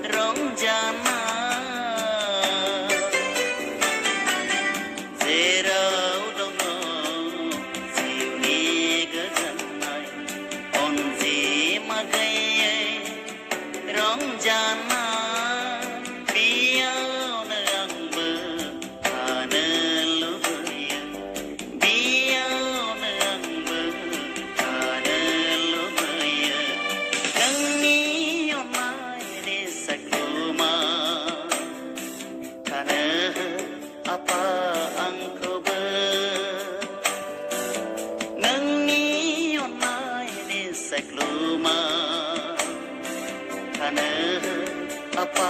Rongjana Zerau dongo Siuni gazanai Onzi magaye Rongjana Biau nangbe Anelubaya Biau nangbe Anelubaya Kangi yomai sakluma Kana apa angko ber Nangi yomai sakluma Kana apa